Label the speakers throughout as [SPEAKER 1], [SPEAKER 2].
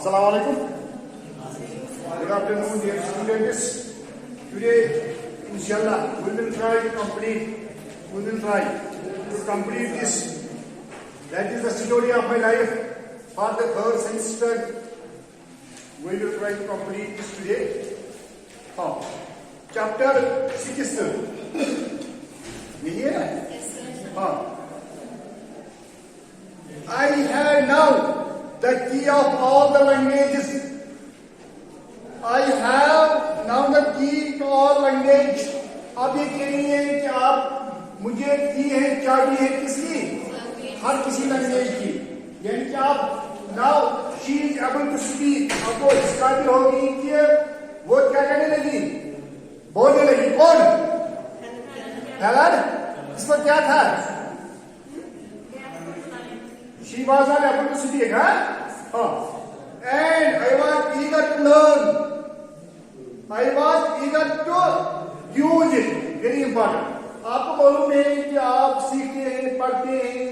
[SPEAKER 1] Assalamu alaikum. Good afternoon, dear students. Today, inshallah, we will try to complete this. That is the story of my life for the third semester. We will try to complete this today. Chapter 6. यही है? I have now the key of all the languages. I have now the key to all language. अब ये कह रही है कि आप मुझे की है, चाबी है किसकी? हर किसी लैंग्वेज की। यानी कि आप now she is able to speak. आपको इस काबिल होगी कि वो क्या करने लगी? बोलने लगी। कौन? हेलन? इसको क्या था? She was not able to speak, huh? And I was eager to learn. I was eager to use it. Very important. आपको मालूम है कि आप सीखते हैं, पढ़ते हैं,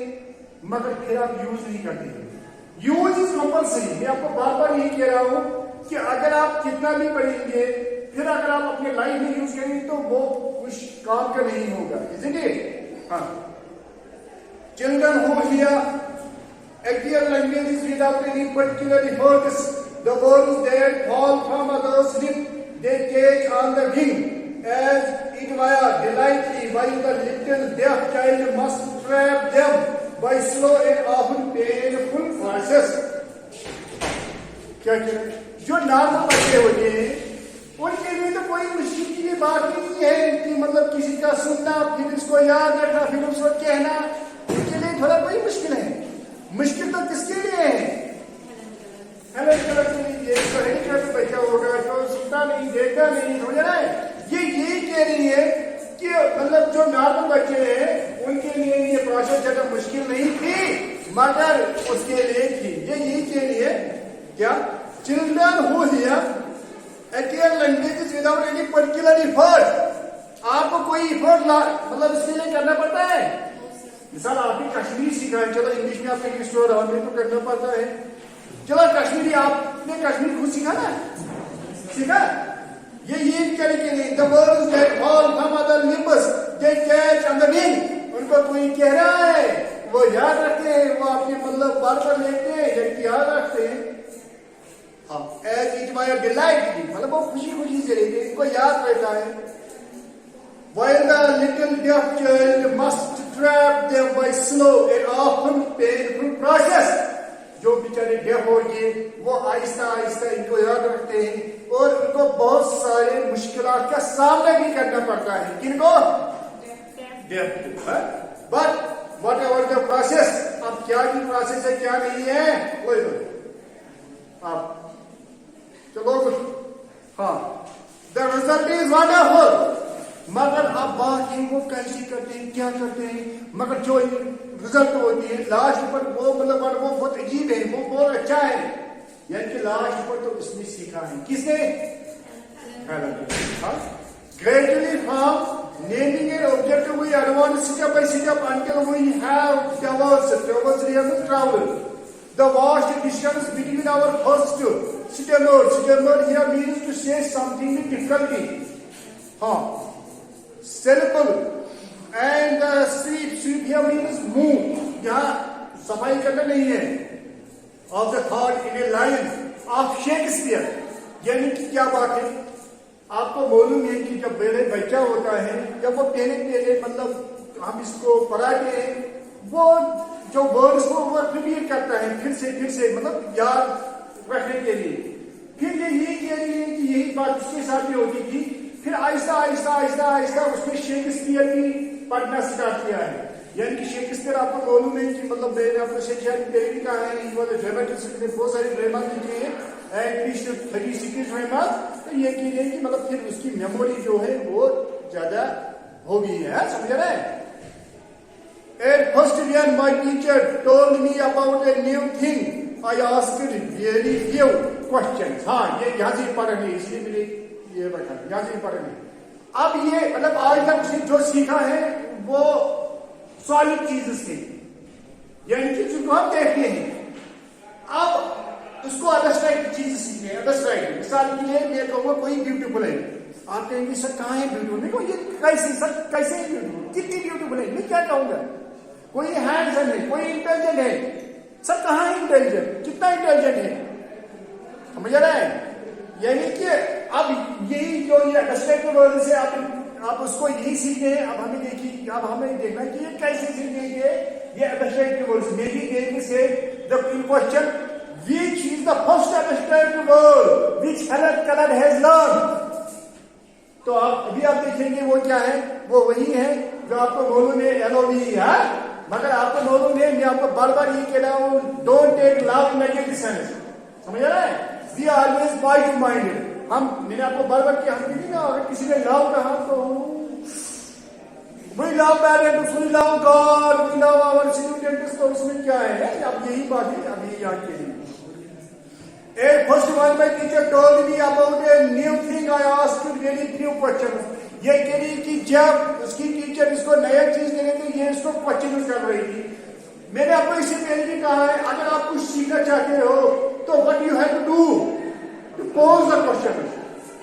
[SPEAKER 1] मगर फिर आप यूज नहीं करते हैं। Use is compulsory. मैं आपको बार बार यही कह रहा हूं कि अगर आप कितना भी पढ़ेंगे, फिर अगर आप अपने लाइफ में यूज करेंगे तो वो कुछ काम का नहीं होगा। Isn't it? Children who hear acquire languages without any particular efforts. The words that fall from others' lips, they catch on the wing as it were delightfully, while the little deaf child must trap them by slow and often painful process. क्या क्या? जो normal बच्चे होते हैं, उनके लिए तो कोई मुश्किल की बात नहीं है कि मतलब किसी का सुनना, फिर इसको याद रखना, फिर उसको कहना, उनके लिए थोड़ा कोई मुश्किल है। मुश्किल तो किसके लिए है? हेलन कलर के लिए। जो हैंडीकैप बच्चा होगा, जो सुनता नहीं, देखता नहीं, समझ रहा है? ये यही कह रही है कि मतलब जो नॉर्मल बच्चे हैं उनके लिए ये प्रोसेस ज्यादा मुश्किल नहीं थी, मगर उसके लिए थी। ये यही कह रही है क्या? Children who here acquire languages without any particular effort. आपको कोई एफर्ट मतलब इसके लिए करना पड़ता है? मिसाल आपने कश्मीरी सीखा है, चलो इंग्लिश में आपने इंग्लिश तो करना पड़ता है। चलो कश्मीरी आपने कश्मीरी खुद सीखा ना? सीखा? ये करे के लिए the words that fall from other lips they catch on the wing. उनको कोई कह रहा है, वो याद रखते हैं, वो अपने मतलब बार बार लेते हैं, जबकि याद रखते हैं। As it were delightfully, मतलब वो खुशी खुशी से लेते हैं, इनको याद रहता है। While the little deaf child must trap them by slow and often painful process. जो बेचारे डेफ हो गए, वो आहिस्ता आहिस्ता इनको याद रखते हैं और उनको बहुत सारे मुश्किलात का सामना भी करना पड़ता है। किनको? Deaf. But whatever the process, अब क्या की प्रोसेस है क्या नहीं है, आप चलो द रिजल्ट इज वंडरफुल। मगर अब बात है वो कैसे करते हैं, क्या करते हैं, मगर जो रिजल्ट होती है लास्ट पर वो मतलब वो बहुत अजीब है, वो बहुत अच्छा है। यानी कि लास्ट पर तो इसने सीखा है। किसने? Gradually from naming an object we advance step by step until we have traveled the vast distance between our first stammer here means to say something with difficulty. Syllable and sweep here means move. यहाँ सफाई करना नहीं है। Of the thought in a line of Shakespeare. यानी कि क्या बात है? आपको मालूम है कि जब पहले बच्चा होता है, जब वो पहले मतलब हम इसको पढ़ाते हैं, वो जो वर्ड्स को वो रिपीट करता है फिर से मतलब याद रखने के लिए। फिर ये यही कह रही है कि यही बात उसके साथ भी होती थी। फिर आहिस्ता आहिस्ता उसने शेक्सपियर की पढ़ना स्टार्ट किया है। यानी कि शेक्सपियर आपको मालूम है कि मतलब मैंने आपको शेक्सपियर पहले भी कहा है, ड्रामेटिस्ट ने बहुत सारे ड्रामा लिखे हैं, एटलीस्ट 36 ड्रामा। तो ये कह रहे हैं कि मतलब फिर उसकी मेमोरी जो है वो ज्यादा हो गई है। समझ रहे हैं? At first when my teacher told me about a new thing, I asked very few questions. ये यहाँ से पढ़ने, इसलिए मैंने ये बैठा यहाँ से पढ़ने। अब ये मतलब आज तक जो सीखा है वो सॉलिड चीजेस थे, यानी कि जिनको हम देखते हैं। अब उसको अदरस्ट्राइक चीज सीखनी है, अदरस्ट्राइक। मिसाल के लिए मैं कहूँगा कोई ब्यूटीफुल है, आप कहेंगे सर कहाँ है ब्यूटीफुल, मैं कहूँ ये कैसे सर, कैसे है ब्यूटीफुल, कितनी ब्यूटीफुल है, मैं क्या कहूँगा। कोई हैंडसम है, कोई इंटेलिजेंट है, सर कहाँ है इंटेलिजेंट, कितना इंटेलिजेंट है, समझ रहा है। यानी कि अब यही जो ये अदरस्ट्राइक वर्ड से आप उसको यही सीखे हैं। अब हमें देखिए, अब हमें देखना कि ये कैसे सीखेंगे ये अदरस्ट्राइक word. Maybe they will say the question which is the first abstract word which color has learned। तो अभी आप देखेंगे वो क्या है, वो वही है जो आपको मालूम है, LOV है। मगर आपको मालूम है, मैं आपको बार बार ये कह रहा हूं, don't take love negative sense, समझ रहा है। We always positive minded. मैंने आपको बार बार किया, हम ना अगर किसी ने लव कहा तो we love parents, we love God, we love our students, तो उसमें क्या है, अब यही बात है अभी याद के लिए। First one, my teacher told me about a new thing. I asked you very few questions. ये कह रही कि जब उसकी टीचर इसको नया चीज दे रही थी, ये इसको क्वेश्चन कर रही थी। मैंने आपको इससे पहले भी कहा है, अगर आप कुछ सीखना चाहते हो तो what you have to do to pose the question,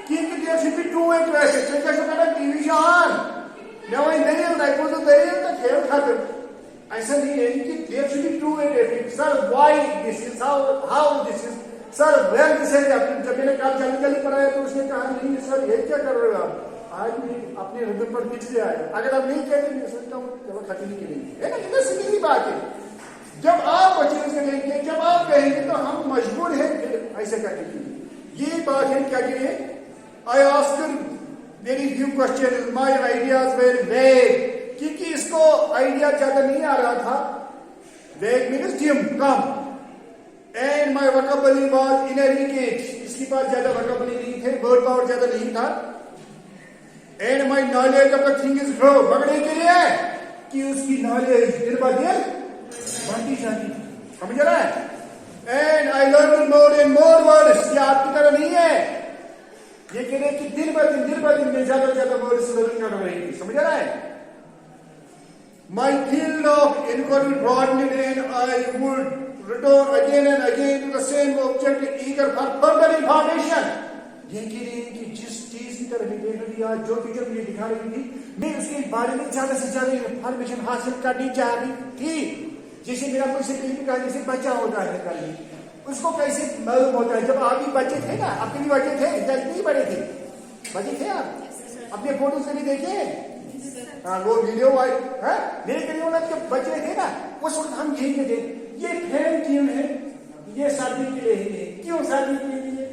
[SPEAKER 1] क्योंकि there should be two way question. तो कैसे करना, TV show on, now I nail, I go to the nail, तो खेल खत्म। ऐसा नहीं है कि there should be two way. Sir why this is, how this is, sir well this is. जब मैंने कल जल्दी पढ़ाया तो उसने कहा नहीं सर ये क्या कर रहे हो आप, आज भी अपने हृदय पर पिछले आए। अगर आप नहीं कहते, मैं सोचता हूँ चलो खत्म नहीं करेंगे, है ना। इधर सीधी ही बात है, जब आप बच्चे करेंगे, जब आप कहेंगे तो हम मजबूर हैं फिर ऐसे करने के लिए। ये बात है क्या करिए, I asked very few question, my ideas were vague, क्योंकि इसको आइडिया ज्यादा नहीं आ रहा था। वेग means dim, come, and my vocabulary was इनएडिक्वेट, इसके पास ज्यादा वोकैबुलरी नहीं थे, वर्ड पावर ज्यादा नहीं था। And my knowledge of the thing is grow, मगर ये क्या है कि उसकी नॉलेज दिन ब दिन बढ़ती जाती, समझ रहा है। And I learn more and more words, ये आपकी तरह नहीं है, ये कह रहे कि दिन ब दिन में ज्यादा से ज्यादा वर्ड्स लर्न कर रही थी, समझ रहा है। My field of inquiry broadened and I would return again and again to the same object, eager for further information। ये कह रही है कि जिस चीज की तरफ देख रही है, जो टीचर मुझे दिखा रही थी, मैं उसके बारे में ज्यादा से ज्यादा इंफॉर्मेशन हासिल करनी चाह रही थी। जैसे मेरा कोई से कहीं कहा, जैसे बच्चा होता है कल, उसको कैसे मालूम होता है। जब आप भी बच्चे थे ना, आपके भी बच्चे थे, जब नहीं बड़े थे, बच्चे थे आप, अपने फोटो से भी देखे, हाँ वो वीडियो आई है मेरे करीब ना, जब बच्चे थे ना, उस वक्त हम यही कहते, ये फैन क्यों है, ये सर्दी के लिए है, क्यों सर्दी के लिए,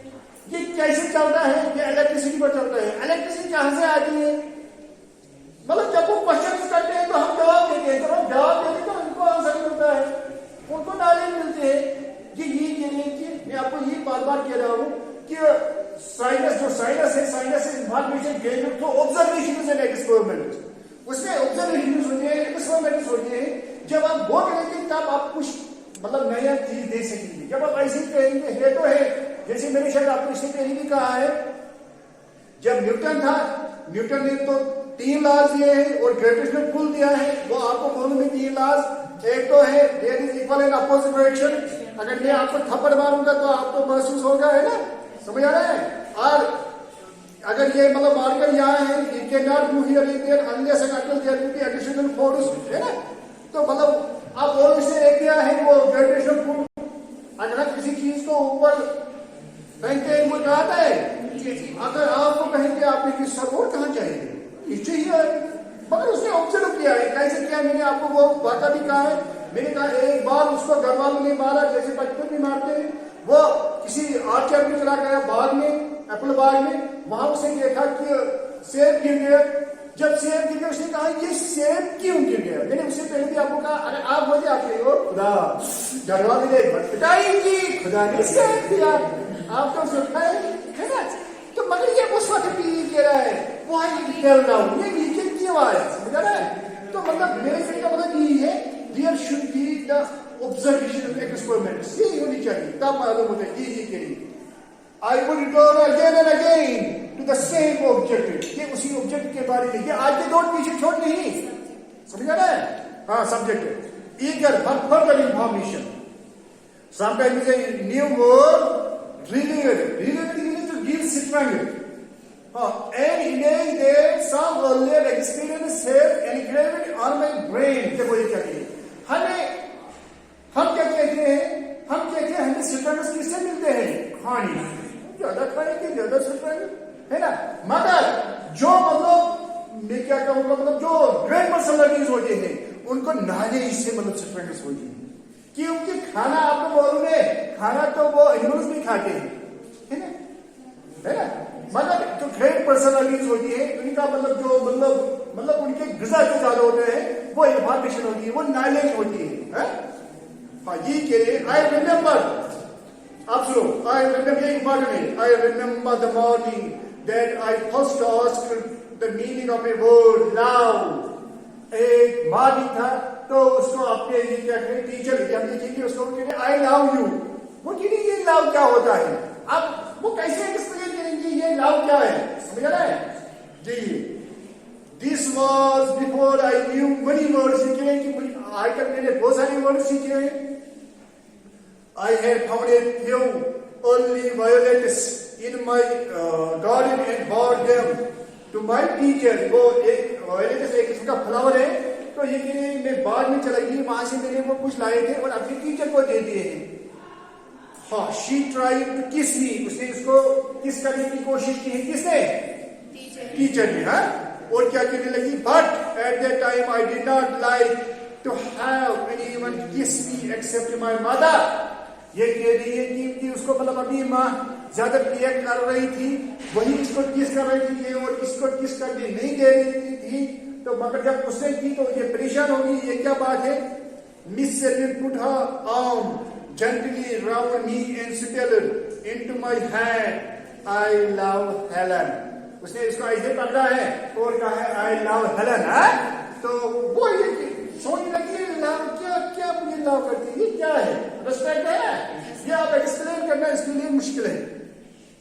[SPEAKER 1] ये कैसे चलता है, ये इलेक्ट्रिसिटी पर चलता है, इलेक्ट्रिसिटी कहां से आती है। मतलब जब वो क्वेश्चन करते हैं तो हम जवाब देते हैं, जब हम जवाब देते हैं तो उनको आंसर मिलता है, उनको नॉलेज मिलते हैं। ये कह रहे कि मैं आपको ये बार बार कह रहा हूं कि साइनस, जो साइनस है, sinus is information gain through observation and experiment. उसमें ऑब्जर्वेशन होते हैं, एक्सपेरिमेंट होते हैं। जब आप वो करेंगे तब आप कुछ मतलब नया चीज दे सकेंगे। जब आप ऐसे कहेंगे है तो है, जैसे मैंने शायद आपको इससे पहले भी कहा है, जब न्यूटन था, न्यूटन ने तो 3 लॉज दिए हैं और ग्रेविटेशनल पुल दिया है, वो आपको मालूम है 3 लॉज। एक तो है there is equal and opposite direction, अगर मैं आपको थप्पड़ मारूंगा तो आपको महसूस होगा, है ना, समझ आ रहा है। और अगर ये मतलब मार्कर यहाँ है, it can not move here there unless and until there will be additional force, है ना। तो मतलब आप और इससे एक दिया है वो ग्रेविटेशनल पुल, अगर किसी चीज को ऊपर फेंकते हैं वो आता है, अगर आपको कहेंगे आपने कि सर और कहाँ चाहिए, नीचे ही है, मगर उसने ऑब्जर्व किया है। कैसे किया, मैंने आपको वो वाक़ा भी कहा है। मैंने कहा एक बार उसको घर वालों ने मारा, जैसे बचपन में मारते हैं, वो किसी आर्चर में चला गया बाग में, एप्पल बाग में, वहां उसने देखा कि सेब गिर गया। जब सेब गिर गया उसने कहा ये सेब क्यों गिर गया। मैंने उससे पहले भी आपको कहा, अरे आप हो जाते हो खुदा घर वाले पिटाएंगी, खुदा ने सेब दिया, आप तो सुनता है ना। तो मगर ये उस वक्त भी कह रहा है वहां ये नीचे क्यों आया, समझ रहा है। तो मतलब मेरे कहने का मतलब यही है, there should be the observation experiments, ये होनी चाहिए, तब मालूम होता है ये करिए। I would return again and again to the same object, ये उसी ऑब्जेक्ट के बारे में, ये आज के दौर पीछे छोड़ नहीं, समझ रहा है। हाँ सब्जेक्ट है, eager for further information। Sometimes a new word, related. Related means to give strength. An image that some earlier experience has engraved on my brain. देखो ये क्या है? हम क्या कहते हैं? हम कहते हैं हमें स्ट्रेंथ किससे मिलते हैं? खाने। ज्यादा खाने के ज्यादा स्ट्रेंथ है ना? मगर जो मतलब मैं क्या कहूँगा, मतलब जो ग्रेट पर्सनालिटीज होते हैं उनको नहाने इससे मतलब स्ट्रेंथ होती है, क्योंकि खाना आपको मालूम है, खाना तो वो एनिमल्स भी खाते हैं, है ना? है ना? मतलब जो ग्रेट पर्सनालिटीज होती है उनका मतलब जो मतलब उनके गिजा जो ज्यादा होते हैं वो इंफॉर्मेशन होती है, वो नॉलेज होती है। हाँ, ये के लिए आई रिमेम्बर, आप सुनो, आई रिमेम्बर, ये इंपॉर्टेंट है। I remember the morning that I first asked the meaning of a word love. एक मार्निंग था तो उसको अपने ये क्या करें, टीचर हम देखेंगे उसको कहेंगे आई लव यू। वो कहेंगे ये लव क्या होता है? अब वो कैसे एक्सप्लेन करेंगे ये लव क्या है? समझ रहा है जी? This was before I knew many word सीखे हैं कि आज तक मैंने बहुत सारे वर्ड सीखे हैं। I had found a few only violets in my garden and bought them to my teacher. वो एक वायोलेट्स एक किस्म का फ्लावर है, तो ये मैं बाग में चला गई, वहां से मैंने वो कुछ लाए थे और अपने टीचर को दे दिए हैं। हाँ, शी ट्राइड टू किस मी, उसने इसको किस करने की कोशिश की है। किसने? टीचर ने। हाँ, और क्या कहने लगी? But at that time I did not like to have anyone kiss me accept my mother. ये कह रही है कि उसको मतलब अपनी माँ ज्यादा प्यार कर रही थी, वही इसको किस कर रही थी और इसको किस करने नहीं दे रही थी। तो मगर जब उसने की तो ये परेशान होगी, ये क्या बात है? Miss Celine put her arm gently round me and settled into my hand. I love Helen. उसने इसको ऐसे पकड़ा है और कहा है I love Helen। है तो वो ये सोचने लगी लव क्या क्या मुझे लव करती है, ये क्या है? रिस्पेक्ट है? ये आप एक्सप्लेन करना इसके लिए मुश्किल है।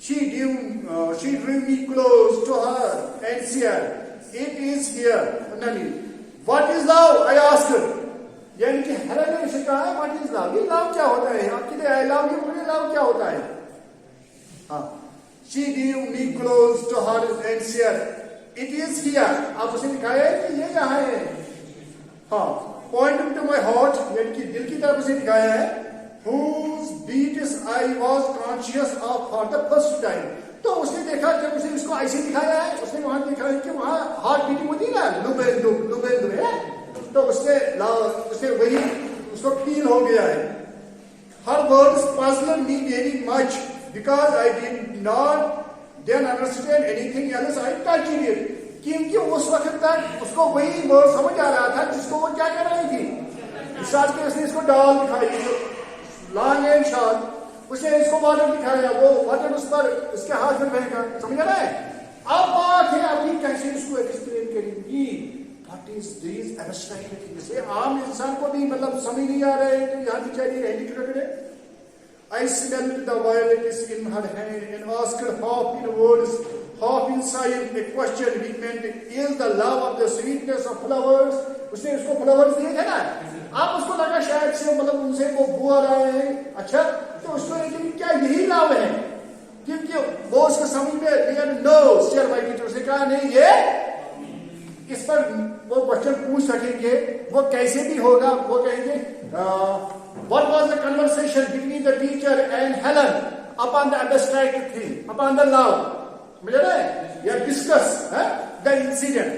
[SPEAKER 1] She drew me close to her and said, "It is here." Nani, what is love? I asked her. यानी कि हेलन ने इसे कहा है व्हाट इज लव, ये लव क्या होता है? आपके लिए आई लव यू बोले लव क्या होता है? हाँ, she drew me close to her and said it is here. आप उसे दिखाया है कि ये यहाँ है। हाँ, पॉइंटिंग टू माय हार्ट, यानी कि दिल की तरफ उसे दिखाया है। whose beats I was conscious of for the first time। तो उसने देखा, जब उसने इसको ऐसे दिखाया है, उसने वहां देखा है कि वहां हार्ट बीटिंग होती है ना, लुबेंदु है, तो उसने वही उसको फील हो गया है। हर words puzzled me very much because I did not then understand anything else I touched it। क्योंकि उस वक्त तक उसको वही वर्ड समझ आ रहा था जिसको वो क्या कर रही थी। मिसाल के उसने इसको डॉल दिखाई, लॉन्ग एंड शॉर्ट, उसने इसको वाटर दिखाया, वो वाटर उस पर उसके हाथ में बहेगा। समझ आ रहा है? अब बात है अभी कैसे इसको एक्सप्लेन करेंगी। What is these abstract things? आम इंसान को भी मतलब समझ नहीं आ रहा है, तो यहाँ बेचारी रहती टुकड़े। I smelled the violets in her hand and asked her half in words, half in sign, a question which meant, is the love of the sweetness of flowers? उसने उसको फ्लावर्स दिए थे ना, आप उसको लगा शायद से मतलब उनसे वो बुआ रहे हैं। अच्छा, तो उसको लेकिन क्या यही लव है? क्योंकि वो उसको समझ में नो शेयर भाई टीचर से कहा नहीं, ये इस पर वो क्वेश्चन पूछ सकेंगे, वो कैसे भी होगा। वो कहेंगे what was the conversation between the teacher and Helen upon the abstract thing, upon the love? समझ रहे हैं? या discuss the incident.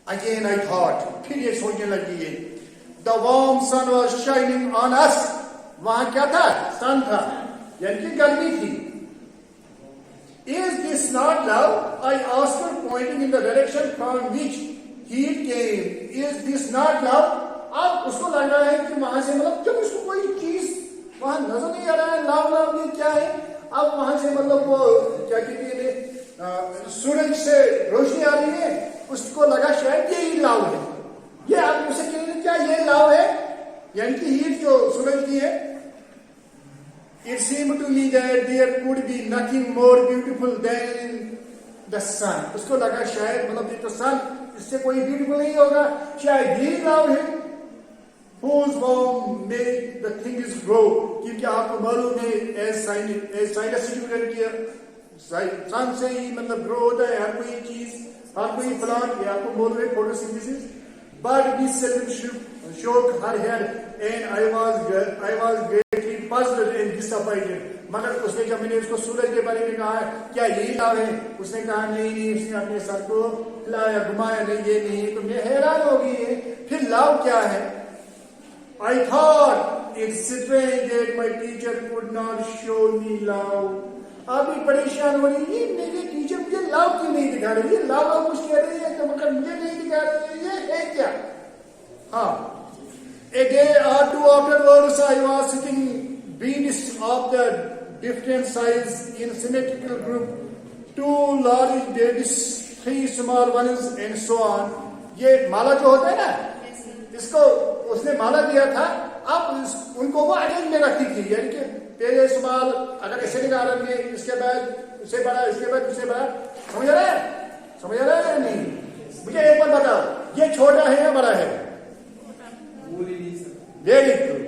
[SPEAKER 1] Again I thought, फिर ये सोचने लगी है, the warm sun was shining on us। वहां क्या था? सन था, यानी कि गर्मी थी। Is this not love? I asked her, pointing in the direction from which heat came. Is this not love? अब उसको लग रहा है कि वहां से मतलब जब उसको कोई चीज वहां नजर नहीं आ रहा है, लव ये क्या है? अब वहां से मतलब वो क्या कहते हैं, सूरज से रोशनी आ रही है, उसको लगा शायद यही लव है। ये आप उसे कहेंगे क्या ये लव है? यानी कि हीट जो सूरज की है। It seemed to me that there could be nothing more beautiful than the sun। उसको लगा शायद मतलब ये तो सन, इससे कोई ब्यूटीफुल नहीं होगा, शायद यही लव है। whose form make the things grow, क्योंकि आपको मालूम है as science स्टूडेंट की सन से ही मतलब ग्रो होता है हर कोई चीज, हर कोई प्लांट, ये आपको मालूम है photosynthesis. But we seldom shook her head and I was greatly puzzled and disappointed. मगर उसने जब मैंने उसको सूरज के बारे में कहा क्या यही लाभ है, उसने कहा नहीं, उसने अपने सर को हिलाया घुमाया, नहीं ये नहीं. तो मैं हैरान हो गई, फिर लाभ क्या है? I thought it's strange that my teacher could not show me love. अभी परेशान हो रही है, मेरे टीचर मुझे लाभ क्यों नहीं दिखा रही है? लाभ आप कुछ कह रही है तो मगर मुझे नहीं दिखा रही है, ये है क्या? हाँ. A day or two afterwards, I was sitting beads of the different size in symmetrical group, 2 large beads, 3 small ones, and so on. ये माला जो होता है ना, इसको उसने माला दिया था. अब उनको वो अरेंज में रखती थी, यानी कि पहले स्मॉल अगर ऐसे निकाल रहे हैं, इसके बाद उससे बड़ा, इसके बाद उससे बड़ा. समझ रहे हैं? समझ रहे हैं नहीं? मुझे एक बार बताओ, ये छोटा है या बड़ा है? Very good.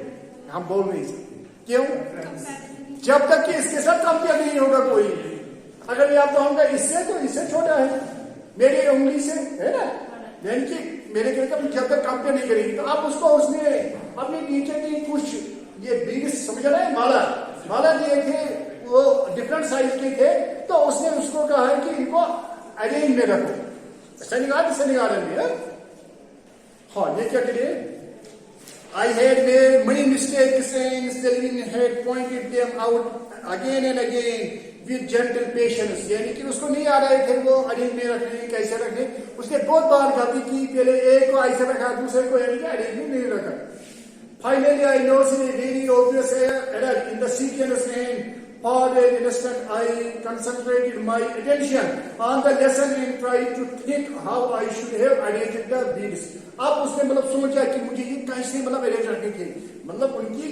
[SPEAKER 1] हम बोल नहीं सकते. क्यों? जब तक कि इसके साथ कंपेयर नहीं होगा कोई. अगर आप कहूंगा इससे, तो इससे छोटा है, मेरी उंगली से, है ना, यानी कि मेरे कहते जब तक कंपेयर नहीं करेगी. तो आप उसको उसने अपने टीचर की कुछ ये बीड्स समझ रहे हैं, माला दिए थे, वो डिफरेंट साइज के थे, तो उसने उसको कहा है कि इनको अरेंज में रखो. ऐसा निकाल रहे हैं. हाँ, ये क्या करिए? I had made many mistakes and Selwyn had pointed them out again and again with gentle patience. यानी कि उसको नहीं आ रहे थे वो अरेंज में रखने, कैसे रखने. उसने बहुत बार गलती की, पहले एक को ऐसे रखा, दूसरे को यानी कि अरेंज में नहीं रखा. Finally, I noticed a very obvious error in the sequence and for an instant I concentrated my attention on the lesson and tried to think how I should have arranged the beads. अब उसने मतलब सोचा कि मुझे ये कैसे मतलब arrange रखने थे, मतलब उनकी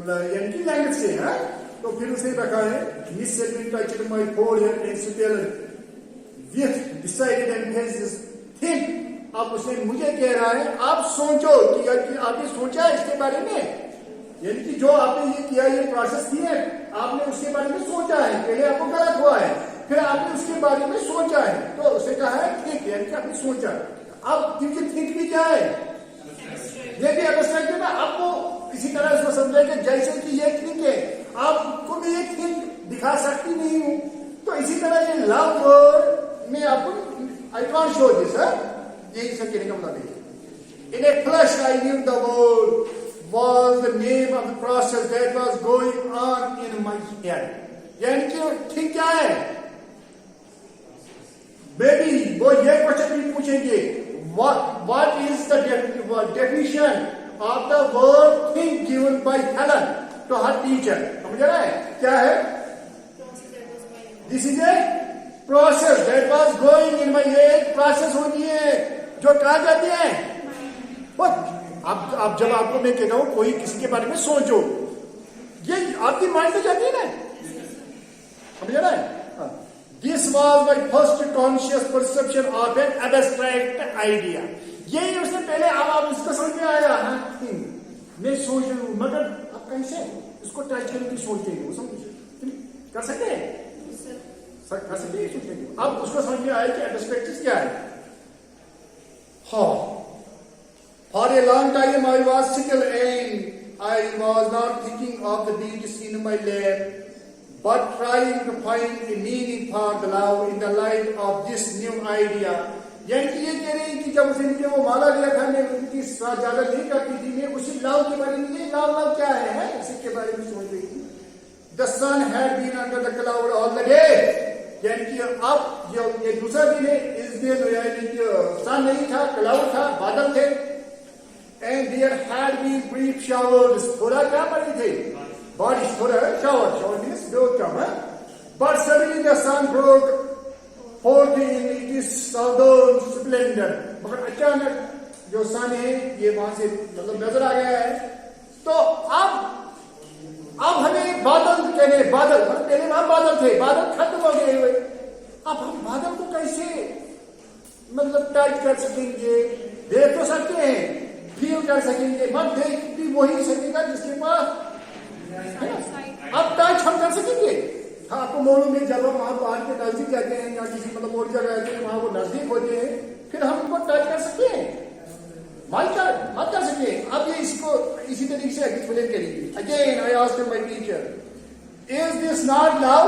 [SPEAKER 1] यानी कि लैंग्वेज से है. तो फिर उसने रखा है Miss Selwyn touched my forehead and spelled with decided emphasis think. अब उसने मुझे कह रहा है आप सोचो कि आपने सोचा है इसके बारे में, यानी कि जो आपने ये किया, ये प्रोसेस किया है, आपने उसके बारे में सोचा है. पहले आपको गलत हुआ है, फिर आपने उसके बारे में सोचा है, तो उसे कहा है ठीक, यानी कि आपने सोचा. अब क्योंकि थिंक भी क्या है, ये भी अंडरस्टैंड है ना. आपको इसी तरह इसको समझे कि जैसे कि ये थिंक है, आपको भी ये थिंक दिखा सकती नहीं हूं, तो इसी तरह ये लव वर्ड में आपको आई कॉन्ट शो दिस. यही सब कहने का मतलब है. In a flash I knew the word was the name of the process that was going on in my head. यानी कि ठीक क्या है, बेबी वो ये क्वेश्चन भी पूछेंगे, what is the definition of the word think given by Helen to her teacher. समझ रहा है क्या है? This is a process that was going in my head. Process होती है जो कहा जाती है. अब जब आपको मैं कहता हूं कोई किसी के बारे में सोचो, ये आपकी माइंड में जाती है ना. समझ रहा है? This was my first conscious perception of an abstract idea. यही उसने पहले अब उसको समझ में आया. मैं सोच रही हूं, मगर अब कैसे इसको टच करने की सोचते हैं, समझ कर सकते हैं, कर सकते हैं सोचने की. अब उसको समझ में आया कि एब्स्ट्रैक्ट क्या है. हाँ. For a long time I was still and I was not thinking of the beads in my lap, but trying to find a meaning for the love in the light of this new idea. यानी कि ये कह रही है कि जब उसने मुझे वो माला दिया था, मैं उनकी ज्यादा नहीं करती थी, मैं उसी लव के बारे में, ये लव क्या है इसी के बारे में सोच रही थी. The sun had been under the cloud all the day. यानी कि अब जो ये दूसरा दिन है, इस दिन यानी कि सन नहीं था, क्लाउड था, बादल थे. And there had been brief showers. थोड़ा क्या पड़ी थे, बारिश, थोड़ा shower means बहुत कम है. But suddenly the sun broke forth in its southern splendor. मगर अचानक जो सन है ये वहां से मतलब नजर आ गया है. तो अब हमें बादल कहने, बादल मतलब पहले वहां बादल थे, बादल खत्म हो गए हुए. अब हम बादल को कैसे मतलब टाइट कर सकेंगे? देख तो सकते हैं, फील कर सकेंगे, मत देख भी वही सकेगा जिसके पास है ना। अब टच हम कर सकेंगे। हाँ, आपको मालूम है जब हम वहां बाहर के नजदीक जाते हैं या किसी मतलब और जगह जाते हैं वहां वो नजदीक होते हैं, फिर हम उनको टच कर सकते हैं, मत कर सकते। अब ये इसको इसी तरीके से एक्सप्लेन करेंगे। Again I asked my teacher, is this not love?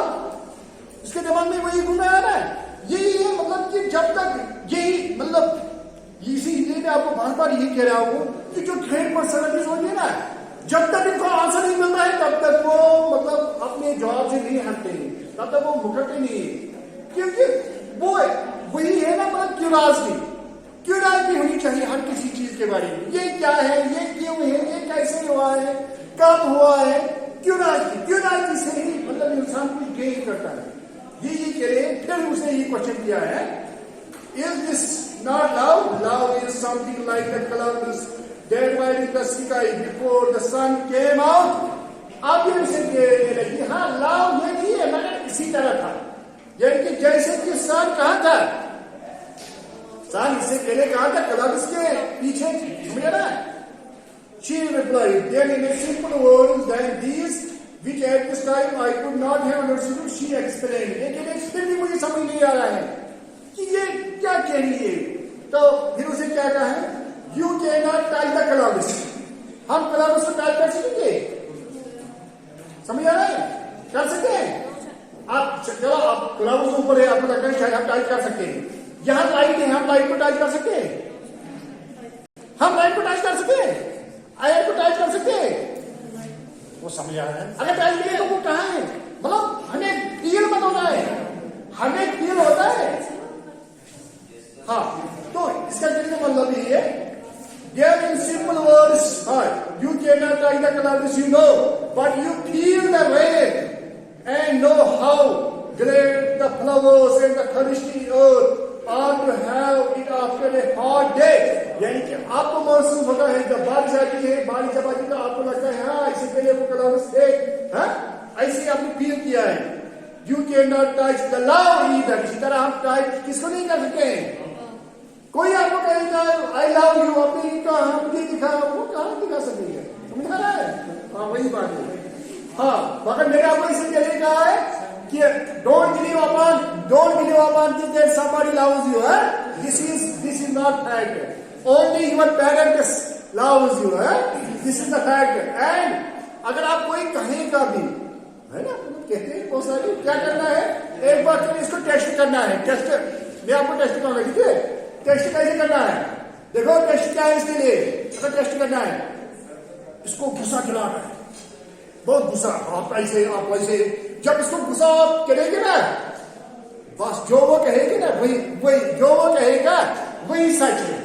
[SPEAKER 1] उसके दिमाग में वही घूम आ रहा है। यही है मतलब कि जब तक यही मतलब इसीलिए मैं आपको बार बार यही कह रहा हूं कि जो ग्रेट पर्सनालिटीज होती है ना, जब तक इनको आंसर नहीं मिलता है तब तक वो मतलब अपने जवाब से नहीं हटते, तब तक वो मुकरते नहीं, क्योंकि वो वही है ना मतलब क्यूरियोसिटी होनी चाहिए हर किसी चीज के बारे में। ये क्या है, ये क्यों है, ये कैसे हुआ है, कब हुआ है, क्यूरियोसिटी से ही मतलब इंसान कुछ गेन करता है। ये करें। फिर उसने ये क्वेश्चन किया है, is this not love? Love is something like the colours that were in the sky before the sun came out. अब ये उसे कहने लगी, हाँ लव ये नहीं है, मैंने इसी तरह था, यानी कि जैसे कि सन कहा था, सन इससे पहले कहा था कलर्स के पीछे, समझ रहा है? She replied, then in a simple words than these, which at this time I could not have understood, she explained. लेकिन फिर भी मुझे समझ नहीं आ रहा है कि ये क्या कह रही है। तो फिर उसे क्या कहा है, you can not touch the clouds. हम क्लाउड्स को टच कर सकेंगे, समझ आ रहा है? कर सकते हैं आप। चलो आप क्लाउड्स के ऊपर है, आपको लगता है शायद हम टच कर सकते हैं। यहां लाइट है, हम लाइट को टच कर सकते हैं, हम लाइट को टच कर सकते हैं, आयर को टच कर सकते हैं। वो समझ आ रहा है? अगर टच नहीं है तो वो कहां है, मतलब हमें फील मत होता है, हमें फील होता है। हाँ, तो इसका कहने का मतलब ये है, There in simple words, you cannot touch the clouds, you know, but you feel the rain and know how great the flowers and the thirsty earth are to have it after a hot day. यानी कि आपको महसूस होता है जब बारिश आती है, बारिश जब आती है तो आपको लगता है हाँ इससे पहले वो क्लाउड्स थे, हाँ ऐसे आपने फील किया है। You cannot touch the love either. इसी तरह हम टच किसको नहीं कर सकते हैं। कोई आपको कहेगा आई लव यू, आपने कहा मुझे दिखा, वो कहां दिखा सकेगा, समझ आ रहा है? हाँ वही बात है। हाँ, मगर मेरे आपको इसे कहने का है कि don't believe upon that somebody loves you, this is not fact. Only your parents loves you, this is the fact. And अगर आप कोई कहेगा भी, है ना, कहते हैं बहुत सारी, क्या करना है, एक बार फिर इसको टेस्ट करना है। टेस्ट मैं आपको टेस्ट करूंगा, ठीक है? टेस्ट कैसे करना है, देखो टेस्ट क्या है इसके लिए। अगर टेस्ट करना है, इसको गुस्सा खिलाना है, बहुत गुस्सा, आप ऐसे आप वैसे। जब इसको गुस्सा आप करेंगे ना, बस जो वो कहेगी ना वही जो वो कहेगा वही सच है,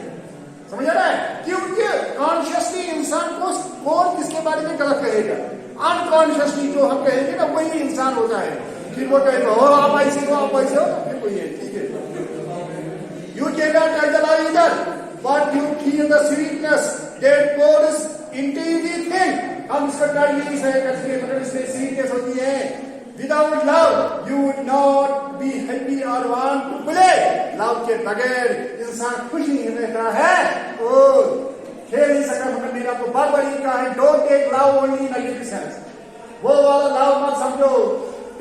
[SPEAKER 1] समझ आ रहा है? क्योंकि कॉन्शियसली इंसान को कौन किसके बारे में गलत कहेगा, अनकॉन्शियसली जो हम कहेंगे ना वही इंसान होता है। फिर वो कहेगा हो आप ऐसे हो, आप ऐसे हो, फिर वही है, ठीक है? You cannot touch the love either, but you feel the sweetness that pours into everything. हम इसका टच नहीं सह करते, मगर इसमें स्वीटनेस होती है। Without love, you would not be happy or want to play. Love के बगैर इंसान खुश नहीं रहता है और खेल नहीं सकता। मगर मैंने आपको बार बार ये कहा है, don't take love only in negative sense. वो वाला लव मत समझो,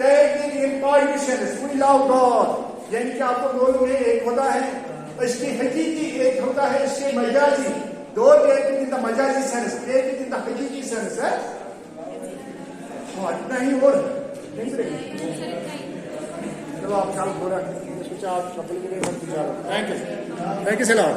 [SPEAKER 1] take it in conditions. We love God. यानी कि आपको दोनों में एक होता है इसकी हकीकी, एक होता है इसके मजाजी। दो एक इन द मजाजी सेंस, एक इन द हकीकी सेंस है। इतना ही और नहीं करेंगे। चलो आप ख्याल पूरा सोचा आप कपड़े के लिए थैंक यू सलाम।